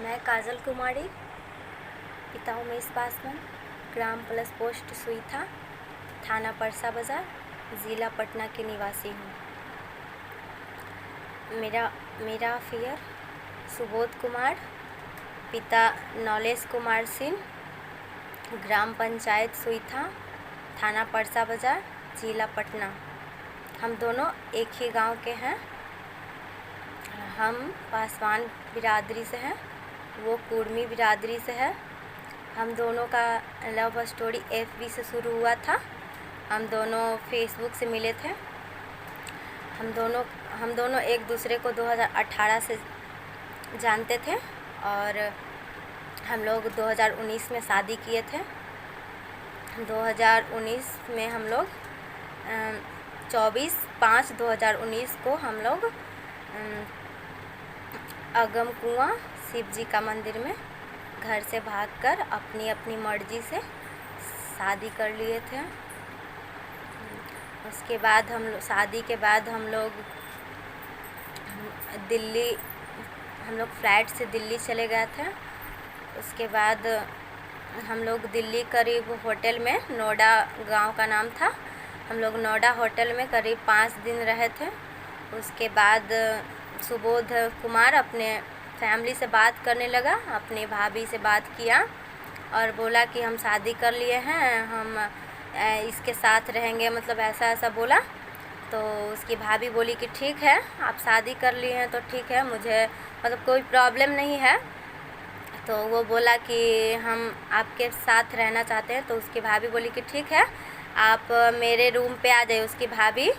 मैं काजल कुमारी, पिता उमेश पासवान, ग्राम प्लस पोस्ट सुईथा, थाना परसा बाज़ार, ज़िला पटना की निवासी हूँ। मेरा अफेयर सुबोध कुमार, पिता नौलेश कुमार सिंह, ग्राम पंचायत सुईथा, थाना परसा बाज़ार, ज़िला पटना। हम दोनों एक ही गांव के हैं। हम पासवान बिरादरी से हैं, वो कुर्मी बिरादरी से है। हम दोनों का लव स्टोरी एफबी से शुरू हुआ था। हम दोनों फेसबुक से मिले थे। हम दोनों एक दूसरे को 2018 से जानते थे और हम लोग 2019 में शादी किए थे। 2019 में हम लोग 24/5/2019 को हम लोग अगम कुआं शिव जी का मंदिर में घर से भागकर अपनी अपनी मर्जी से शादी कर लिए थे। उसके बाद शादी के बाद हम लोग फ्लाइट से दिल्ली चले गए थे। उसके बाद हम लोग दिल्ली करीब होटल में, नोएडा गांव का नाम था, हम लोग नोएडा होटल में करीब 5 दिन रहे थे। उसके बाद सुबोध कुमार अपने फैमिली से बात करने लगा, अपनी भाभी से बात किया और बोला कि हम शादी कर लिए हैं, हम इसके साथ रहेंगे, मतलब ऐसा ऐसा बोला। तो उसकी भाभी बोली कि ठीक है, आप शादी कर लिए हैं तो ठीक है, मुझे मतलब कोई प्रॉब्लम नहीं है। तो वो बोला कि हम आपके साथ रहना चाहते हैं। तो उसकी भाभी बोली कि ठीक है, आप मेरे रूम पे आ जाइए। उसकी भाभी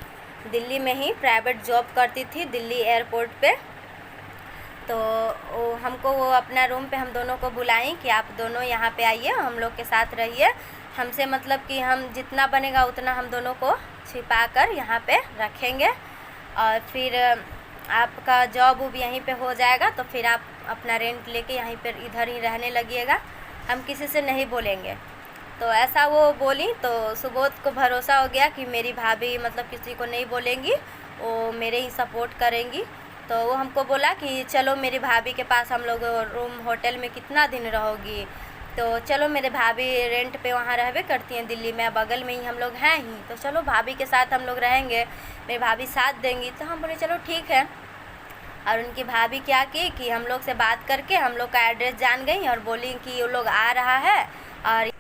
दिल्ली में ही प्राइवेट जॉब करती थी, दिल्ली एयरपोर्ट पे। तो वो अपना रूम पे हम दोनों को बुलाई कि आप दोनों यहाँ पे आइए, हम लोग के साथ रहिए। हमसे मतलब कि हम जितना बनेगा उतना हम दोनों को छिपा कर यहाँ पे रखेंगे और फिर आपका जॉब वॉब यहीं पे हो जाएगा तो फिर आप अपना रेंट लेके यहीं पर इधर ही रहने लगिएगा, हम किसी से नहीं बोलेंगे। तो ऐसा वो बोली तो सुबोध को भरोसा हो गया कि मेरी भाभी मतलब किसी को नहीं बोलेंगी, वो मेरे ही सपोर्ट करेंगी। तो वो हमको बोला कि चलो मेरी भाभी के पास, हम लोग रूम होटल में कितना दिन रहोगी, तो चलो मेरे भाभी रेंट पे वहाँ रहबे करती हैं दिल्ली में, बगल में ही हम लोग हैं ही, तो चलो भाभी के साथ हम लोग रहेंगे, मेरी भाभी साथ देंगी। तो हम बोले चलो ठीक है। और उनकी भाभी क्या की कि हम लोग से बात करके हम लोग का एड्रेस जान गई और बोली कि वो लोग आ रहा है। और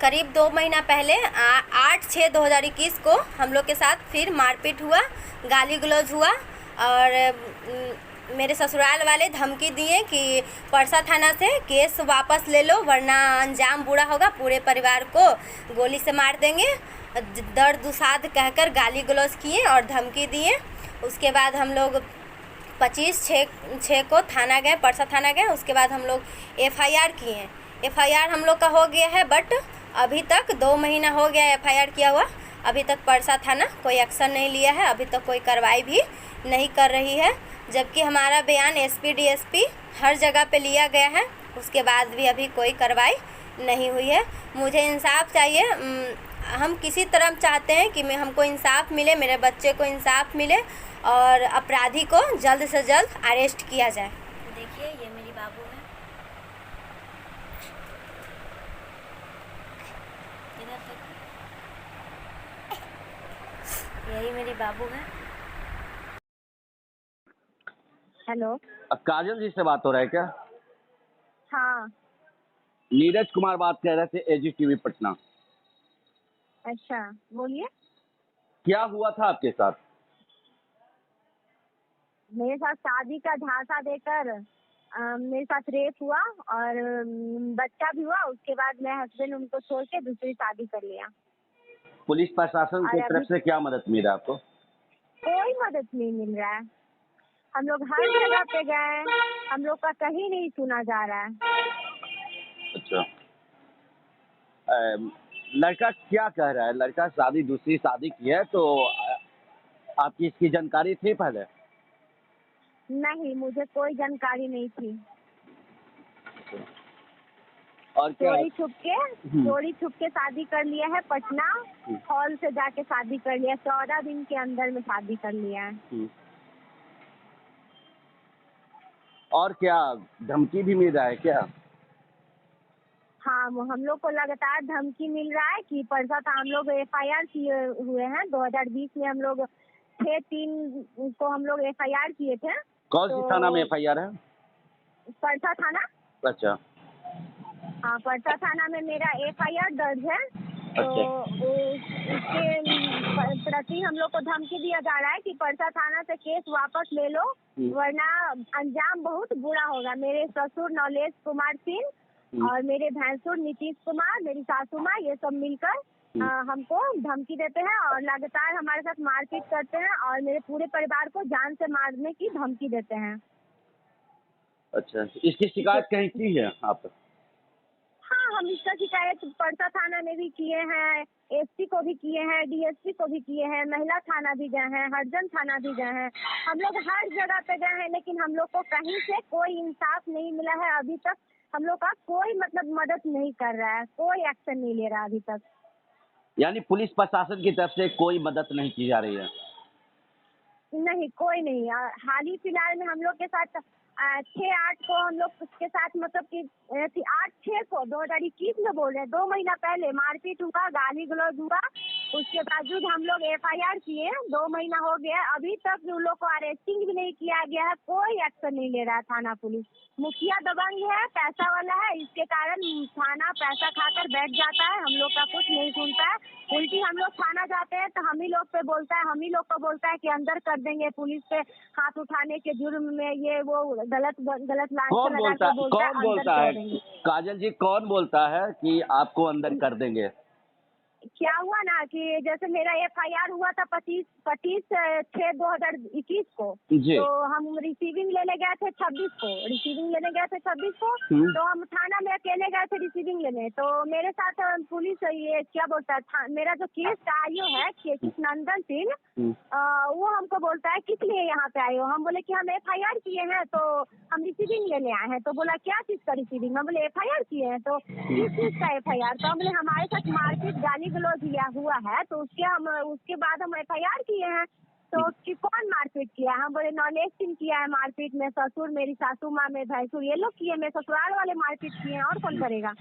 करीब 2 महीना पहले 8/6/2021 को हम लोग के साथ फिर मारपीट हुआ, गाली गलौज हुआ और मेरे ससुराल वाले धमकी दिए कि परसा थाना से केस वापस ले लो वरना अंजाम बुरा होगा, पूरे परिवार को गोली से मार देंगे, दर्द दुसाद कहकर गाली गलौज किए और धमकी दिए। उसके बाद हम लोग 25/6 को थाना गए, परसा थाना गए। उसके बाद हम लोग FIR किए। FIR हम लोग का हो गया है, बट अभी तक 2 महीना हो गया FIR किया हुआ, अभी तक परसा थाना कोई एक्शन नहीं लिया है, अभी तक कोई कार्रवाई भी नहीं कर रही है। जबकि हमारा बयान SP DSP हर जगह पे लिया गया है, उसके बाद भी अभी कोई कार्रवाई नहीं हुई है। मुझे इंसाफ चाहिए। हम किसी तरह चाहते हैं कि हमको इंसाफ मिले, मेरे बच्चे को इंसाफ मिले और अपराधी को जल्द से जल्द अरेस्ट किया जाए। देखिए ये मेरी बाबू है, इधर तक, यही मेरी बाबू है। हेलो, काजल जी से बात हो रहा है क्या? हाँ। नीरज कुमार बात कर रहे थे, AGTV पटना। अच्छा, बोलिए। क्या हुआ था आपके साथ? मेरे साथ शादी का झांसा देकर मेरे साथ रेप हुआ और बच्चा भी हुआ। उसके बाद मैं हस्बैंड उनको छोड़ के दूसरी शादी कर लिया। पुलिस प्रशासन की और तरफ अभी से क्या मदद मिला आपको? कोई मदद नहीं मिल रहा है। हम लोग हर जगह पे गए, हम लोग का कहीं नहीं सुना जा रहा है। अच्छा, लड़का क्या कह रहा है? लड़का दूसरी शादी की है, तो आपकी इसकी जानकारी थी पहले? नहीं, मुझे कोई जानकारी नहीं थी। और क्या? चोरी छुप के शादी कर लिया है। पटना हॉल से जाके शादी कर लिया, 14 दिन के अंदर में शादी कर लिया है। और क्या धमकी भी मिल रहा है क्या? हाँ, हम लोग को लगातार धमकी मिल रहा है कि परसा था। हम लोग एफआईआर किए हुए हैं 2020 में। हम लोग 6/3 को हम लोग एफआईआर किए थे। कौन सी थाना में तो एफआईआर है? परसा थाना, अच्छा। हाँ परसा थाना में मेरा एफआईआर दर्ज है। तो अच्छा। उसके प्रति हम लोग को धमकी दिया जा रहा है कि परसा थाना से केस वापस ले लो, वरना अंजाम बहुत बुरा होगा। मेरे ससुर नौलेश कुमार सिंह और मेरे भैंसुर नीतीश कुमार, मेरी सासू माँ, ये सब मिलकर हमको धमकी देते हैं और लगातार हमारे साथ मारपीट करते हैं और मेरे पूरे परिवार को जान से मारने की धमकी देते हैं। अच्छा, इसकी शिकायत कहीं की है आप? हाँ, हम इसका शिकायत परसा थाना में भी किए हैं, एसपी को भी किए हैं, डीएसपी को भी किए हैं, महिला थाना भी गए हैं, हरिजन थाना भी गए हैं। हम लोग हर जगह पे गए हैं, लेकिन हम लोग को कहीं से कोई इंसाफ नहीं मिला है अभी तक। हम लोग का कोई मतलब मदद नहीं कर रहा है, कोई एक्शन नहीं ले रहा अभी तक। यानी पुलिस प्रशासन की तरफ से कोई मदद नहीं की जा रही है? नहीं, कोई नहीं। हाल ही फिलहाल में हम लोग के साथ 6/8 को हम लोग के साथ मतलब कि 8/6 को 2021 में बोल रहे हैं, 2 महीना पहले मारपीट हुआ, गाली गलौज हुआ। उसके बावजूद हम लोग एफआईआर किए, 2 महीना हो गया, अभी तक उन लोग को अरेस्टिंग भी नहीं किया गया है, कोई एक्शन नहीं ले रहा है थाना पुलिस। मुखिया दबंग है, पैसा वाला है, इसके कारण थाना पैसा खाकर बैठ जाता है, हम लोग का कुछ नहीं सुनता है। उल्टी हम लोग थाना जाते हैं तो हम ही लोग पे बोलता है, हम ही लोग को बोलता है कि अंदर कर देंगे, पुलिस पे हाथ उठाने के जुर्म में ये वो गलत लांछन लगा के बोलता है अंदर कर देंगे। काजल जी, कौन बोलता है कि आपको अंदर कर देंगे? क्या हुआ ना कि जैसे मेरा एफआईआर हुआ था 25/6/2021 को, जी। तो हम रिसीविंग लेने गए थे 26 को, तो हम थाना में अकेले गए थे रिसीविंग लेने। तो मेरे साथ पुलिस ये क्या बोलता है, मेरा जो केस का आईओ है नंदन सिंह, वो हमको बोलता है किस लिए यहाँ पे आए हो। हम बोले कि हम एफआईआर किए हैं, तो हम रिसीविंग लेने आए हैं। तो बोला क्या चीज का रिसीविंग? हम बोले एफआईआर किए हैं। तो किस चीज का एफआईआर? तो हम बोले हमारे साथ मारपीट गाली गलौज हुआ है, तो उसके बाद हम एफआईआर किए हैं। तो कि कौन मारपीट किया? हम बोले नौलेश सिंह किया है मारपीट, में ससुर, मेरी सासू माँ, मेरे भैंसुर, ये लोग किए, मेरे ससुराल वाले मारपीट किए हैं, और कौन करेगा?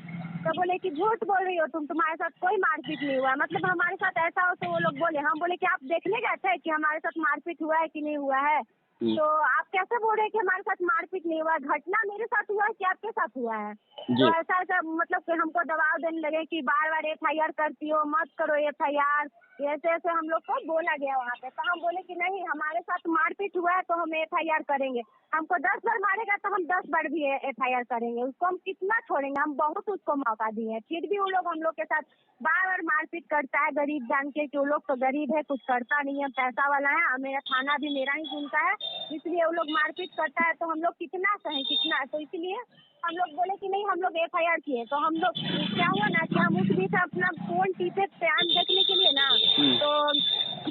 तो बोले कि झूठ बोल रही हो तुम, तुम्हारे साथ कोई मारपीट नहीं हुआ। मतलब हमारे साथ ऐसा हो तो वो लोग बोले। हम बोले कि आप देखने गए थे कि हमारे साथ मारपीट हुआ है कि नहीं हुआ है? तो आप कैसे बोल रहे हैं कि हमारे साथ मारपीट नहीं हुआ? घटना मेरे साथ हुआ है कि आपके साथ हुआ है? तो ऐसा मतलब कि हमको दबाव देने लगे कि बार बार एफआईआर करती हो, मत करो एफआईआर, ऐसे ऐसे हम लोग को बोला गया वहाँ पे। तो हम बोले कि नहीं, हमारे साथ मारपीट हुआ है तो हम एफआईआर करेंगे। हमको 10 बार मारेगा तो हम 10 बार भी एफआईआर करेंगे। उसको हम कितना छोड़ेंगे? हम बहुत उसको मौका दिए, फिर भी वो लोग हम लोग के साथ बार बार मारपीट करता है, गरीब जान के कि वो लोग तो गरीब है, कुछ करता नहीं है, पैसा वाला है, और मेरा थाना भी मेरा ही सुनता है, इसलिए वो लोग मारपीट करता है। तो हम लोग कितना सहें, कितना? तो इसलिए हम लोग बोले कि नहीं, हम लोग एफआईआर किए। तो हम लोग क्या हुआ ना कि हम उस बीच अपना फोन टीपे टाइम देखने के लिए ना, तो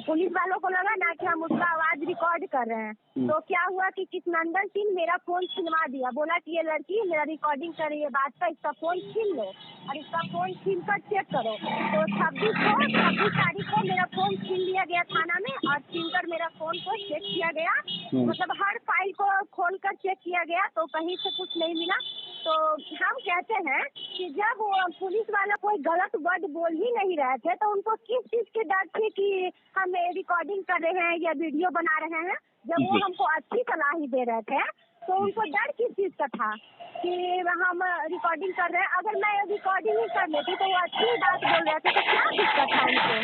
पुलिस वालों को लगा ना कि हम उसका आवाज रिकॉर्ड कर रहे हैं। तो क्या हुआ कि नंदन सिंह मेरा फोन छीनवा दिया, बोला कि ये लड़की मेरा रिकॉर्डिंग कर रही है बात का, इसका फोन छीन लो और इसका फोन छीन कर चेक करो। तो 26 तारीख को मेरा फोन छीन लिया गया थाना में, और छीन कर मेरा फोन को चेक किया गया। मतलब हर फाइल को खोल कर चेक किया गया, तो कहीं से कुछ नहीं मिला। तो हम कहते हैं कि जब वो पुलिस वाला कोई गलत वर्ड बोल ही नहीं रहे थे, तो उनको किस चीज की डर थी कि हम रिकॉर्डिंग कर रहे हैं या वीडियो बना रहे हैं? जब वो हमको अच्छी सलाह ही दे रहे थे, तो उनको डर किस चीज का था कि हम रिकॉर्डिंग कर रहे हैं? अगर मैं रिकॉर्डिंग ही कर लेती तो वो अच्छी बात बोल रहे थे, तो क्या दिक्कत था उनको?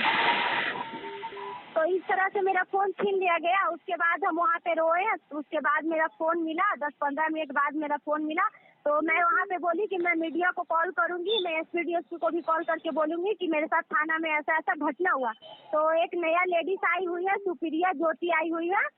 तो इस तरह से मेरा फोन छीन लिया गया। उसके बाद हम वहाँ पे रोए, उसके बाद मेरा फोन मिला, 10-15 मिनट बाद मेरा फोन मिला। तो मैं वहाँ पे बोली कि मैं मीडिया को कॉल करूंगी, मैं एसपी डीएसपी को भी कॉल करके बोलूंगी कि मेरे साथ थाना में ऐसा ऐसा घटना हुआ। तो एक नया लेडीज आई हुई है, सुप्रिया ज्योति आई हुई है,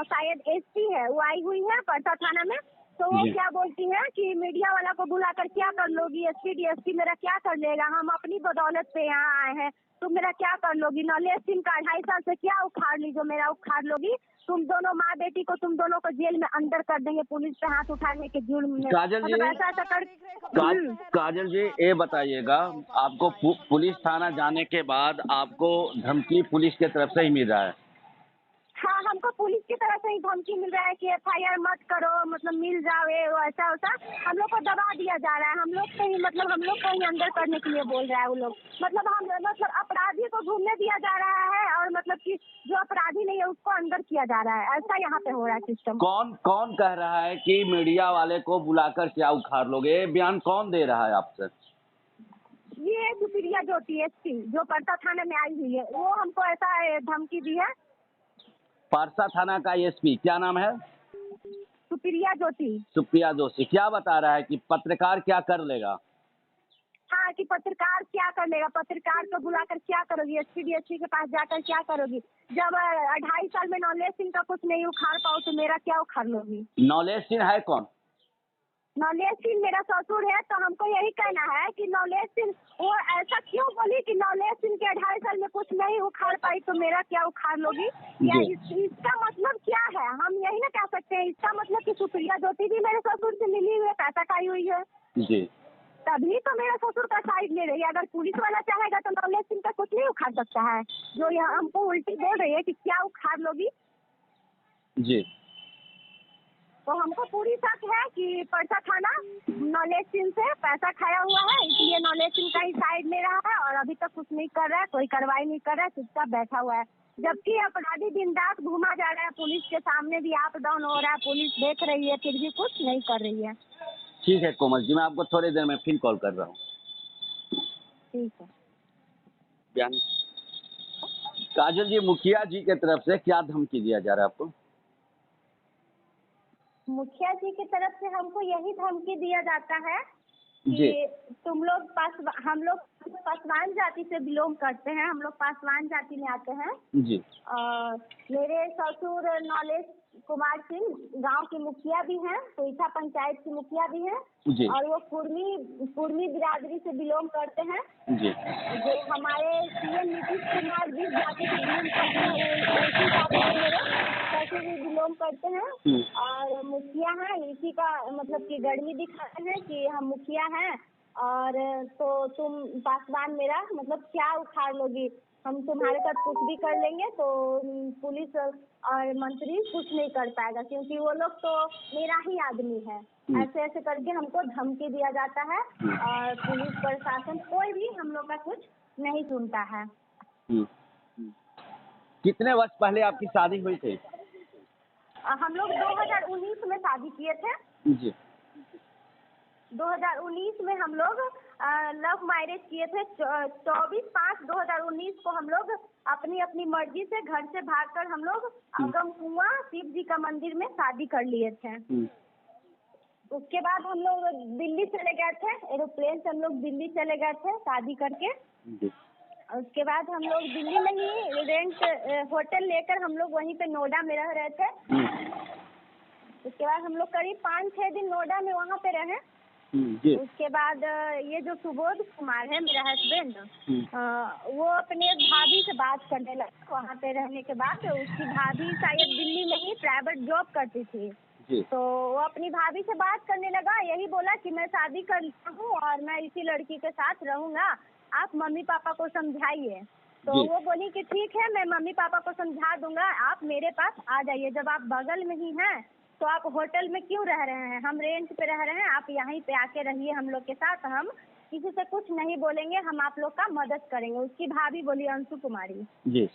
शायद एसपी है, वो आई हुई है परसा थाना में। तो वो क्या बोलती है कि मीडिया वाला को बुलाकर क्या कर लोगी? एसपी डीएसपी मेरा क्या कर लेगा? हम अपनी बदौलत पे यहाँ आए हैं, तुम मेरा क्या कर लोगी? नौलेश सिंह का 2.5 साल से क्या उखाड़ ली जो मेरा उखाड़ लोगी? तुम दोनों माँ बेटी को, तुम दोनों को जेल में अंदर कर देंगे पुलिस पे हाथ उठाने के जुर्म में। काजल जी, मतलब ऐसा कर काजल जी, ये बताइएगा, आपको पुलिस थाना जाने के बाद आपको धमकी पुलिस के तरफ से ही मिल रहा है? हाँ, हमको पुलिस की तरफ से ही धमकी मिल रहा है कि FIR मत करो, मतलब मिल जाओ, ये वो ऐसा वैसा हम लोग को दबा दिया जा रहा है। हम लोग को ही मतलब हम लोग को ही अंदर करने के लिए बोल रहा है वो लोग। मतलब अपराधी को घूमने दिया जा रहा है और मतलब कि जो अपराधी नहीं है उसको अंदर किया जा रहा है। ऐसा यहाँ पे हो रहा है सिस्टम। कौन कौन कह रहा है कि मीडिया वाले को बुलाकर क्या उखाड़ लोगे? ये बयान कौन दे रहा है आपसे? ये सुप्रिया ज्योति SP जो परसा थाने में आई हुई है, वो हमको ऐसा धमकी दी है। परसा थाना का SP क्या नाम है? सुप्रिया ज्योति। सुप्रिया जोशी क्या बता रहा है कि पत्रकार क्या कर लेगा? हाँ, कि पत्रकार क्या कर लेगा, पत्रकार को बुलाकर क्या करोगी, SP DSP के पास जाकर क्या करोगी? जब 2.5 साल में नॉलेज सिंह का कुछ नहीं उखाड़ पाओ तो मेरा क्या उखाड़ लोगी? नॉलेज सिंह है कौन? नॉलेज सिंह मेरा ससुर है। तो हमको यही कहना है कि नॉलेज सिंह वो ऐसा क्यों बोली कि नॉलेज सिंह के 2.5 साल में कुछ नहीं उखाड़ पाई तो मेरा क्या उखाड़ लोगी? या इसका मतलब क्या है? हम यही ना कह सकते हैं। इसका मतलब कि सुप्रिया ज्योति भी मेरे ससुर से मिली हुई है, पैसा खाई हुई है, जी तभी तो मेरा ससुर का साइड ले रही है। अगर पुलिस वाला चाहेगा तो नॉलेज सिंह का कुछ नहीं उखाड़ सकता है। जो यहाँ हमको उल्टी बोल रही है कि क्या उखाड़ लोगी, जी तो हमको पूरी शक है कि परसा थाना नॉलेज सिंह से पैसा खाया हुआ है, इसलिए नॉलेज सिंह का ही साइड ले रहा है और अभी तक कुछ नहीं कर रहा है, कोई कार्रवाई नहीं कर रहा है, चुपचाप बैठा हुआ है। जबकि अपराधी दिन रात घूमा जा रहा है, पुलिस के सामने भी अप डाउन हो रहा है, पुलिस देख रही है फिर भी कुछ नहीं कर रही है। ठीक है कोमल जी, मैं आपको थोड़ी देर में फिर कॉल कर रहा हूँ। ठीक है। बयान काजल जी, मुखिया जी की तरफ से क्या धमकी दिया जा रहा है आपको? मुखिया जी की तरफ से हमको यही धमकी दिया जाता है जी कि तुम लोग हम लोग पासवान जाति से बिलोंग करते हैं, हम लोग पासवान जाति में आते हैं। जी और मेरे ससुर नॉलेज कुमार सिंह गांव की मुखिया भी हैं, कोईठा पंचायत की मुखिया भी हैं जी और वो कुर्मी बिरादरी से बिलोंग करते हैं। जी जो हमारे CM नीतीश कुमार जिस जाति से बिलोंग करते हैं उसी जाति से मेरे ससुर भी बिलोंग करते हैं और मुखिया हैं। इसी का मतलब कि गर्मी दिखाते हैं कि हम मुखिया हैं और तो तुम पासवान मेरा मतलब क्या उखाड़ लोगी, हम तुम्हारे साथ कुछ भी कर लेंगे तो पुलिस और मंत्री कुछ नहीं कर पाएगा क्योंकि वो लोग तो मेरा ही आदमी है। ऐसे ऐसे करके हमको धमकी दिया जाता है और पुलिस प्रशासन कोई भी हम लोग का कुछ नहीं सुनता है। कितने वर्ष पहले आपकी शादी हुई थी? हम लोग 2019 में शादी किए थे। जी 2019 में हम लोग लव मैरिज किए थे। 24/5/2019 को हम लोग अपनी अपनी मर्जी से घर से भागकर हम लोग गमकुआ शिव जी का मंदिर में शादी कर लिए थे। उसके बाद हम लोग दिल्ली चले गए थे, एरोप्लेन से हम लोग दिल्ली चले गए थे शादी करके। उसके बाद हम लोग दिल्ली में ही रेंट होटल लेकर हम लोग वहीं पे नोएडा में रह रहे थे। उसके बाद हम लोग करीब 5-6 दिन नोएडा में वहाँ पे रहे। उसके बाद ये जो सुबोध कुमार है मेरा हस्बैंड, वो अपने भाभी से बात करने लगा। वहाँ पे रहने के बाद उसकी भाभी शायद दिल्ली में ही प्राइवेट जॉब करती थी, तो वो अपनी भाभी से बात करने लगा। यही बोला कि मैं शादी कर लिया हूँ और मैं इसी लड़की के साथ रहूंगा, आप मम्मी पापा को समझाइए। तो वो बोली कि ठीक है, मैं मम्मी पापा को समझा दूंगा, आप मेरे पास आ जाइए। जब आप बगल में ही हैं तो आप होटल में क्यों रह रहे हैं, हम रेंट पे रह रहे हैं, आप यहीं पे आके रहिए हम लोग के साथ, हम किसी से कुछ नहीं बोलेंगे, हम आप लोग का मदद करेंगे। उसकी भाभी बोली अंशु कुमारी जी।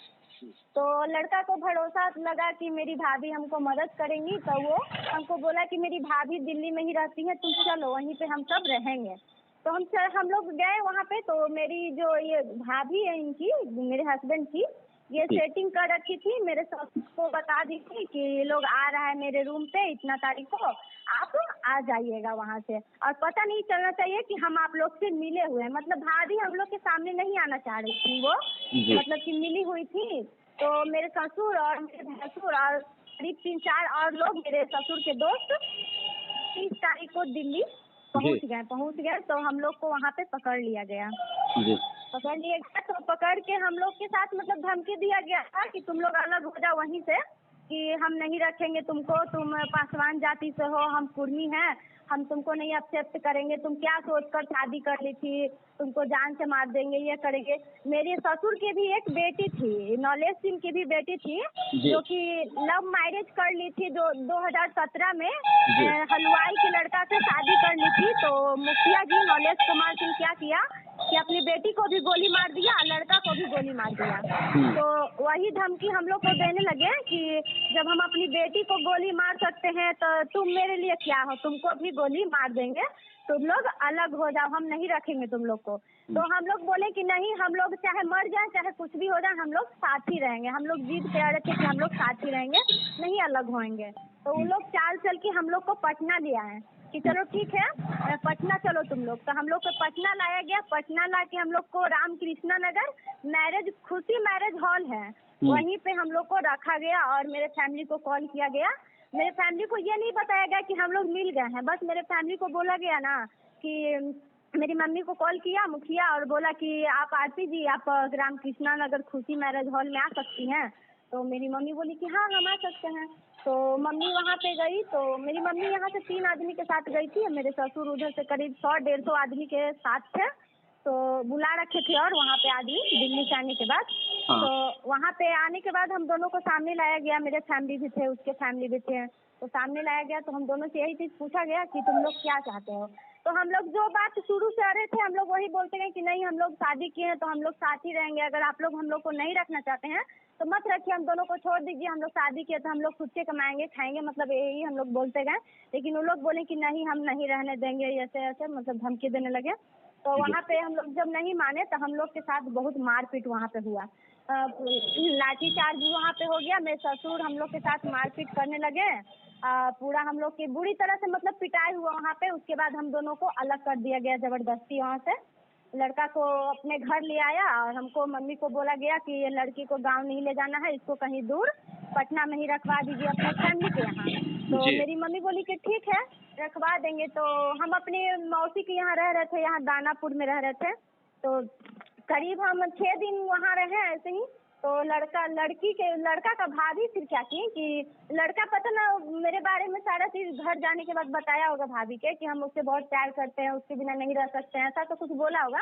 तो लड़का को भरोसा लगा कि मेरी भाभी हमको मदद करेंगी, तो वो हमको बोला कि मेरी भाभी दिल्ली में ही रहती है, तुम चलो वहीं पे हम सब रहेंगे। तो हम लोग गए वहाँ पे। तो मेरी जो ये भाभी है इनकी, मेरे हस्बैंड की, ये सेटिंग कर रखी थी, मेरे ससुर को बता दी थी कि ये लोग आ रहा है मेरे रूम पे इतना तारीख को, आप आ जाइएगा वहाँ से। और पता नहीं चलना चाहिए कि हम आप लोग से मिले हुए हैं। मतलब भाभी हम लोग के सामने नहीं आना चाह रही थी वो, मतलब कि मिली हुई थी। तो मेरे ससुर और मेरे भैंसुर और करीब 3-4 और लोग मेरे ससुर के दोस्त 30 तारीख को दिल्ली पहुँच गए। तो हम लोग को वहाँ पे पकड़ लिया गया। पकड़ लिया गया तो पकड़ के हम लोग के साथ मतलब धमकी दिया गया था कि तुम लोग अलग हो जाओ वहीं से, कि हम नहीं रखेंगे तुमको, तुम पासवान जाति से हो, हम कुर्मी हैं, हम तुमको नहीं एक्सेप्ट करेंगे, तुम क्या सोचकर शादी कर ली थी, तुमको जान से मार देंगे, ये करेंगे। मेरे ससुर की भी एक बेटी थी, नॉलेज सिंह की भी बेटी थी, जी। जो कि लव मैरिज कर ली थी 2017 में। जी। हलवाई के लड़का से शादी कर ली थी। तो मुखिया जी नॉलेज कुमार सिंह क्या किया कि अपनी बेटी को भी गोली मार दिया, लड़का को भी गोली मार दिया। तो वही धमकी हम लोग को देने लगे कि जब हम अपनी बेटी को गोली मार सकते हैं तो तुम मेरे लिए क्या हो, तुमको भी गोली मार देंगे, तुम लोग अलग हो जाओ, हम नहीं रखेंगे तुम लोग को। तो हम लोग बोले कि नहीं, हम लोग चाहे मर जाए चाहे कुछ भी हो जाए, हम लोग साथ ही रहेंगे। हम लोग जिद पे अड़े थे कि हम लोग साथ ही रहेंगे, नहीं अलग होंगे। तो उन लोग चाल चल के हम लोग को पटना लिया है कि चलो ठीक है पटना चलो तुम लोग। तो हम लोग को पटना लाया गया। पटना ला के हम लोग को रामकृष्णा नगर मैरिज खुशी मैरिज हॉल है, वहीं पे हम लोग को रखा गया और मेरे फैमिली को कॉल किया गया। मेरे फैमिली को ये नहीं बताया गया कि हम लोग मिल गए हैं, बस मेरे फैमिली को बोला गया ना कि मेरी मम्मी को कॉल किया मुखिया और बोला कि आप आरती जी आप रामकृष्णा नगर खुशी मैरिज हॉल में आ सकती हैं। तो मेरी मम्मी बोली कि हाँ हम आ सकते हैं। तो मम्मी वहाँ पे गई। तो मेरी मम्मी यहाँ से 3 आदमी के साथ गई थी, मेरे ससुर उधर से करीब 100-150 आदमी के साथ थे। तो बुला रखे थे और वहाँ पे आदमी दिल्ली से आने के बाद। हाँ। तो वहाँ पे आने के बाद हम दोनों को सामने लाया गया, मेरे फैमिली भी थे, उसके फैमिली भी थे। तो सामने लाया गया तो हम दोनों से यही चीज पूछा गया कि तुम लोग क्या चाहते हो। तो हम लोग जो बात शुरू से आ रहे थे हम लोग वही बोलते गए कि नहीं हम लोग शादी किए हैं तो हम लोग साथ ही रहेंगे, अगर आप लोग हम लोग को नहीं रखना चाहते हैं तो मत रखिए, हम दोनों को छोड़ दीजिए, हम लोग शादी किए तो हम लोग खुद से कमाएंगे खाएंगे, मतलब यही हम लोग बोलते गए। लेकिन वो लोग बोले कि नहीं हम नहीं रहने देंगे, ऐसे ऐसे मतलब धमकी देने लगे। तो वहाँ पे हम लोग जब नहीं माने तो हम लोग के साथ बहुत मारपीट वहाँ पे हुआ। लाठी चार्ज भी वहाँ पे हो गया, मेरे ससुर हम लोग के साथ मारपीट करने लगे। पूरा हम लोग की बुरी तरह से मतलब पिटाई हुआ वहाँ पे। उसके बाद हम दोनों को अलग कर दिया गया जबरदस्ती। वहाँ से लड़का को अपने घर ले आया और हमको मम्मी को बोला गया कि ये लड़की को गांव नहीं ले जाना है, इसको कहीं दूर पटना में ही रखवा दीजिए अपने फैमिली के यहाँ। तो जी। मेरी मम्मी बोली कि ठीक है रखवा देंगे। तो हम अपनी मौसी के यहाँ रह रहे थे, यहाँ दानापुर में रह रहे थे। तो करीब हम 6 दिन वहाँ रहे ऐसे ही। तो लड़का का भाभी फिर क्या की कि लड़का पता ना मेरे बारे में सारा चीज घर जाने के बाद बताया होगा भाभी के कि हम उससे बहुत प्यार करते हैं, उसके बिना नहीं रह सकते हैं, ऐसा तो कुछ बोला होगा।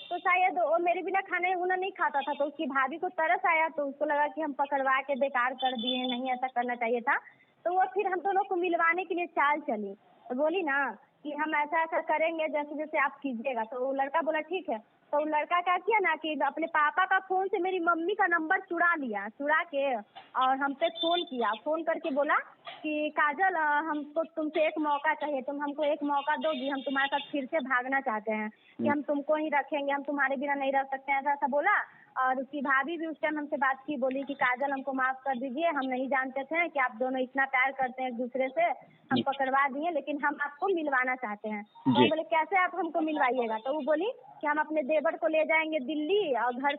तो शायद वो मेरे बिना खाना उना नहीं खाता था। तो उसकी भाभी को तरस आया तो उसको लगा कि हम पकड़वा के बेकार कर दिए, नहीं ऐसा करना चाहिए था। तो वो फिर हम दोनों को मिलवाने के लिए चाल चली। तो बोली ना कि हम ऐसा ऐसा करेंगे जैसे जैसे आप कीजिएगा। तो वो लड़का बोला ठीक है। तो लड़का क्या किया ना कि अपने पापा का फोन से मेरी मम्मी का नंबर चुरा लिया, चुरा के और हम पे फोन किया। फोन करके बोला कि काजल हमको तुमसे एक मौका चाहिए, तुम हमको एक मौका दोगी, हम तुम्हारे साथ फिर से भागना चाहते हैं कि हम तुमको ही रखेंगे, हम तुम्हारे बिना नहीं रह सकते हैं, ऐसा ऐसा बोला। और उसकी भाभी भी उस टाइम हमसे बात की, बोली कि काजल हमको माफ कर दीजिए, हम नहीं जानते थे कि आप दोनों इतना प्यार करते हैं एक दूसरे से, हम पकड़वा दिए लेकिन हम आपको मिलवाना चाहते हैं। तो बोले कैसे आप हमको मिलवाइएगा। तो वो बोली कि हम अपने देवर को ले जाएंगे दिल्ली और घर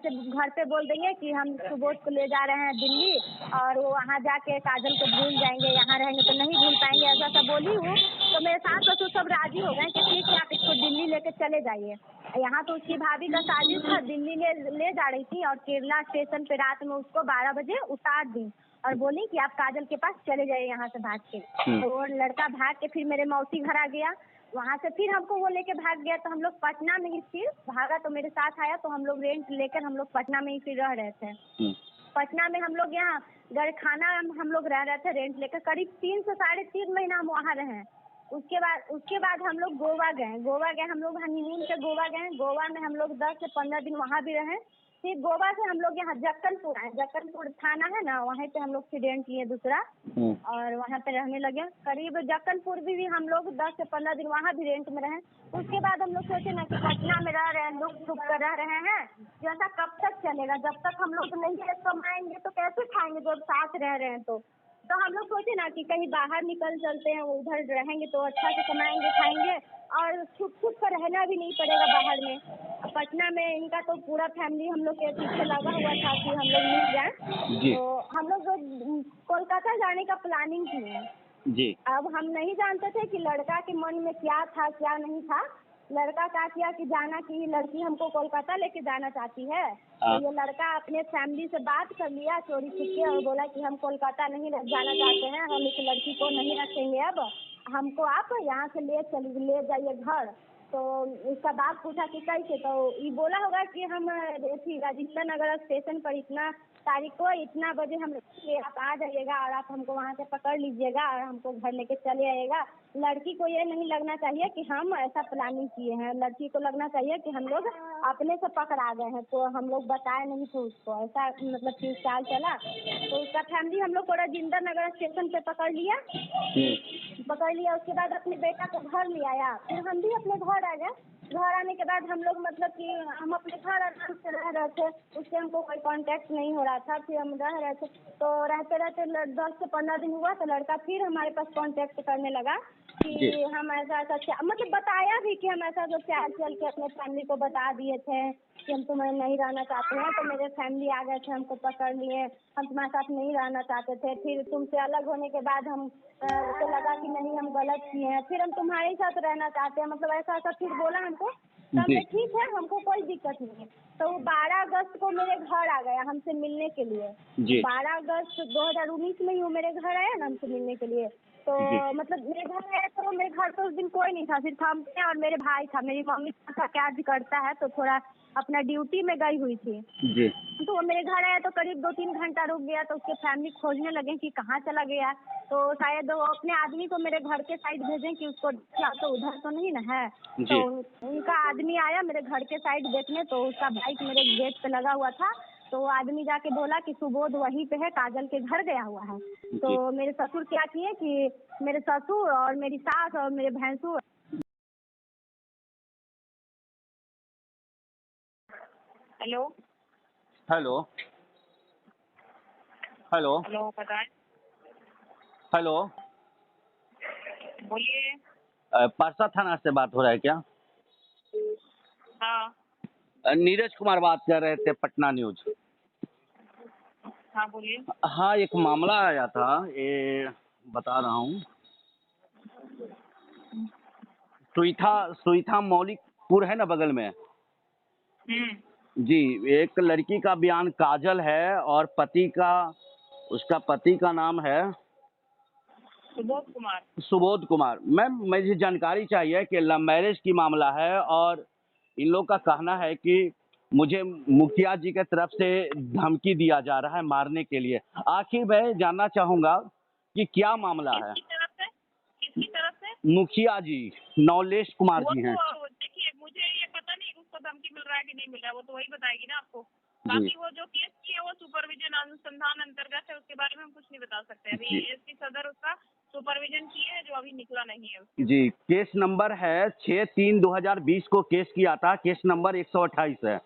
पे बोल देंगे कि हम सुबोध को ले जा रहे हैं दिल्ली और वो वहाँ जाके काजल को भूल जाएंगे, यहाँ रहेंगे तो नहीं भूल पाएंगे, ऐसा ऐसा बोली वो। तो मेरे सास ससुर सब राजी हो गए कि ठीक है आप इसको दिल्ली लेके चले जाइए। यहाँ तो उसकी भाभी का साजिश था, दिल्ली ले जा रही थी और केरला स्टेशन पे रात में उसको 12 बजे उतार दी और बोली कि आप काजल के पास चले जाइए यहाँ से भाग के। तो वो लड़का भाग के फिर मेरे मौसी घर आ गया, वहाँ से फिर हमको वो लेके भाग गया। तो हम लोग पटना में ही फिर भागा, तो मेरे साथ आया। तो हम लोग रेंट लेकर हम लोग पटना में ही फिर रह रहे थे। पटना में हम लोग यहाँ गरखाना हम लोग रह रहे थे रेंट लेकर, करीब 3 से 3.5 महीना हम वहाँ रहे। उसके बाद हम लोग गोवा गए हम लोग हनीमून पे गोवा गए। गोवा में हम लोग 10 से 15 दिन वहाँ भी रहे। फिर गोवा से हम लोग यहाँ जक्कनपुर आए, जक्कनपुर थाना है ना, वहीं पे हम लोग फिर रेंट लिए दूसरा और वहाँ पे रहने लगे। करीब जक्कनपुर भी हम लोग 10 से 15 दिन वहाँ भी रेंट में रहे। उसके बाद हम लोग सोचे ना कि पटना में रह रहे हैं, लोग छुप कर रह रहे हैं, जैसा कब तक चलेगा, जब तक हम लोग नहीं कमाएंगे तो कैसे खाएंगे जब साथ रह रहे हैं। तो हम लोग सोचे ना कि कहीं बाहर निकल चलते हैं, उधर रहेंगे तो अच्छा से कमाएंगे खाएंगे और छुप छुप कर रहना भी नहीं पड़ेगा बाहर में। पटना में इनका तो पूरा फैमिली हम लोग के पीछे लगा हुआ था कि हम लोग मिल जाए। तो हम लोग कोलकाता जाने का प्लानिंग किए। जी। अब हम नहीं जानते थे कि लड़का के मन में क्या था क्या नहीं था। लड़का क्या किया कि जाना कि लड़की हमको कोलकाता लेके जाना चाहती है, हाँ। तो ये लड़का अपने फैमिली से बात कर लिया चोरी छुपके और बोला कि हम कोलकाता नहीं जाना चाहते हैं, हम इस लड़की को नहीं रखेंगे, अब हमको आप यहाँ से ले जाइए घर। तो उसका बाप पूछा कि कैसे, तो ये बोला होगा कि हम राजेंद्र नगर स्टेशन पर इतना तारीख को इतना बजे हम आप आ जाइएगा और आप हमको वहाँ से पकड़ लीजिएगा और हमको घर लेके चले आइएगा। लड़की को ये नहीं लगना चाहिए कि हम ऐसा प्लानिंग किए हैं, लड़की को लगना चाहिए कि हम लोग अपने से पकड़ा गए हैं, तो हम लोग बताए नहीं थे उसको, ऐसा मतलब कि चाल चला। तो उसका फैमिली हम लोग को राजेंद्र नगर स्टेशन पे पकड़ लिया। उसके बाद अपने बेटा को घर ले आया, फिर हम भी अपने घर आ गए। घर आने के बाद हम लोग मतलब कि हम अपने घर आराम से रह रहे थे, उससे हमको कोई कांटेक्ट नहीं हो रहा था। फिर हम रह रहे थे, तो रहते रहते 10 से 15 दिन हुआ तो लड़का फिर हमारे पास कांटेक्ट करने लगा कि हम ऐसा मतलब बताया भी कि हम ऐसा चाल चल के अपने फैमिली को बता दिए थे कि हम तुम्हें नहीं रहना चाहते हैं, तो मेरे फैमिली आ गए थे, हमको पकड़ लिए, हम तुम्हारे साथ नहीं रहना चाहते थे। फिर तुमसे अलग होने के बाद हम उसे लगा कि नहीं हम गलत किए हैं, फिर हम तुम्हारे साथ रहना चाहते हैं, मतलब ऐसा फिर बोला हमको। तो हमने ठीक है, हमको कोई दिक्कत नहीं है। तो 12 अगस्त को मेरे घर आ गया हमसे मिलने के लिए। 12 अगस्त 2019 में ही वो मेरे घर आया ना हमसे मिलने के लिए। तो मतलब मेरे घर आया तो मेरे घर तो उस दिन कोई नहीं था, सिर्फ हम थे और मेरे भाई था। मेरी मम्मी का कैद करता है तो थोड़ा अपना ड्यूटी में गई हुई थी जी। तो वो मेरे घर आया तो करीब 2-3 घंटा रुक गया। तो उसके फैमिली खोजने लगे कि कहाँ चला गया, तो शायद वो अपने आदमी को मेरे घर के साइड भेजें कि उसको तो उधर तो नहीं ना है। तो उनका आदमी आया मेरे घर के साइड देखने, तो उसका बाइक मेरे गेट पे लगा हुआ था। तो वो आदमी जाके बोला कि सुबोध वहीं पे है, काजल के घर गया हुआ है। तो मेरे ससुर क्या किए कि मेरे ससुर और मेरी सास और मेरे भैंसुर। हेलो हेलो हेलो हेलो बताएं। हेलो, बोलिए। पारसा थाना से बात हो रहा है क्या? हाँ नीरज कुमार बात कर रहे थे, पटना न्यूज। हाँ बोलिए। हाँ, एक मामला आया था, ये बता रहा हूँ। सुईथा मौलिकपुर है ना बगल में। जी, एक लड़की का बयान काजल है और उसका पति का नाम है सुबोध कुमार। मैम, मुझे जानकारी चाहिए कि लव मैरिज की मामला है और इन लोग का कहना है कि मुझे मुखिया जी के तरफ से धमकी दिया जा रहा है मारने के लिए। आखिर मैं जानना चाहूँगा कि क्या मामला है। किसकी तरफ से? मुखिया जी नौलेश कुमार जी हैं। देखिए, मुझे ये पता नहीं उसको धमकी मिल रहा है कि नहीं मिल रहा है, वो तो वही बताएगी ना आपको। बाकी वो जो केस की है वो सुपरविजन अनुसंधान अंतर्गत है, उसके बारे में हम कुछ नहीं बता सकते। अभी एसपी सदर उसका सुपरविजन किए है, जो अभी निकला नहीं है। जी, केस नंबर है 6/3/2020 को केस किया था, केस नंबर 128 है।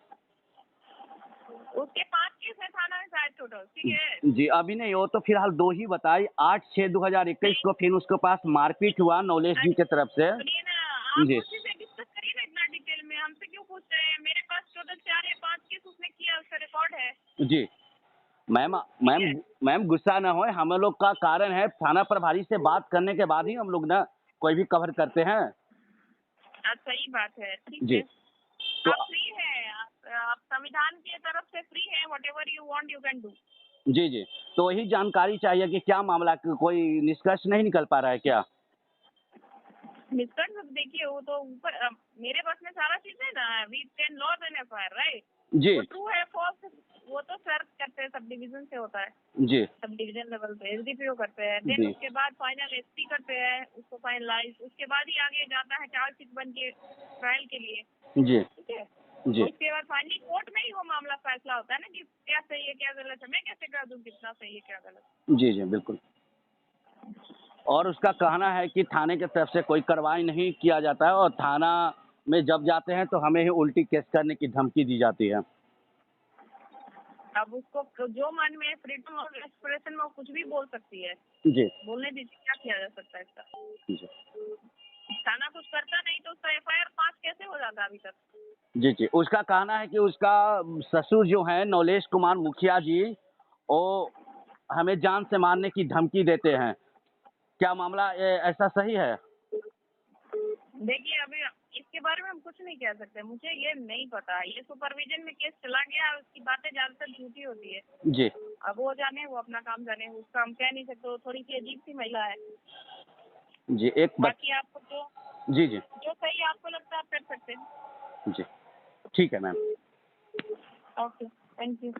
उसके 5 केस है थाना में शायद टोटल, ठीक है। जी, अभी नहीं, वो तो फिलहाल 2 ही बताई। 8/6/2021 को फिर उसके पास मारपीट हुआ नौलेश जी की तरफ से। जी, डिस्कस करिए ना इतना डिटेल में, हमसे क्यों पूछ रहे हैं? मेरे पास टोटल 4 या 5 केस उसने किया, उसका रिकॉर्ड है। जी मैम गुस्सा ना होए, हम लोग का कारण है थाना प्रभारी से बात करने के बाद ही हम लोग ना कोई भी कवर करते हैं। सही बात है, ठीक जी। है। तो आप फ्री है, आप संविधान की तरफ से फ्री है, whatever you want you can do. जी, तो वही जानकारी चाहिए कि क्या मामला, कोई निष्कर्ष नहीं निकल पा रहा है क्या? निष्कर्ष देखिए, वो तो ऊपर मेरे पास में सारा चीज है ना, we can lodge an FIR, right. जी। वो ट्रू है फॉल्स वो तो सर्च करते हैं, सब डिवीजन से होता है। जी। सब डिवीजन लेवल पे एसडीपीओ करते हैं, देन उसके बाद फाइनल एसपी करते हैं, उसको फाइनलाइज, उसके बाद ही आगे जाता है चार्जशीट बन के ट्रायल के लिए। जी। ठीक है। जी। उसके बाद फाइनली कोर्ट में ही वो मामला फैसला होता है ना कि क्या सही है क्या गलत है। मैं कैसे कह दूं कितना सही है क्या गलत। जी बिल्कुल। और उसका कहना है कि थाने की तरफ से कोई कार्रवाई नहीं किया जाता है और थाना में जब जाते हैं तो हमें ही उल्टी केस करने की धमकी दी जाती है। अब उसको जो मन में फ्रीडम ऑफ एक्सप्रेशन में वो कुछ भी बोल सकती है। जी। बोलने दीजिए, क्या किया जा सकता है इसका। जी। थाना कुछ करता नहीं तो उसका एफआईआर 5 कैसे हो जाता अभी तक। जी, उसका कहना है कि उसका ससुर जो है नौलेश कुमार मुखिया जी, वो हमें जान से मारने की धमकी देते हैं। क्या मामला ऐसा सही है? देखिए, अभी इसके बारे में हम कुछ नहीं कह सकते, मुझे ये नहीं पता। ये सुपरविजन में केस चला गया, उसकी बातें ज्यादातर झूठी होती है। जी अब वो जाने, वो अपना काम जाने, उसका हम कह नहीं सकते। वो थोड़ी सी अजीब सी महिला है। जी एक बात। बाकी आपको जी जी जो सही आपको लगता है आप कर सकते हैं। जी ठीक है मैम। Okay, thank you.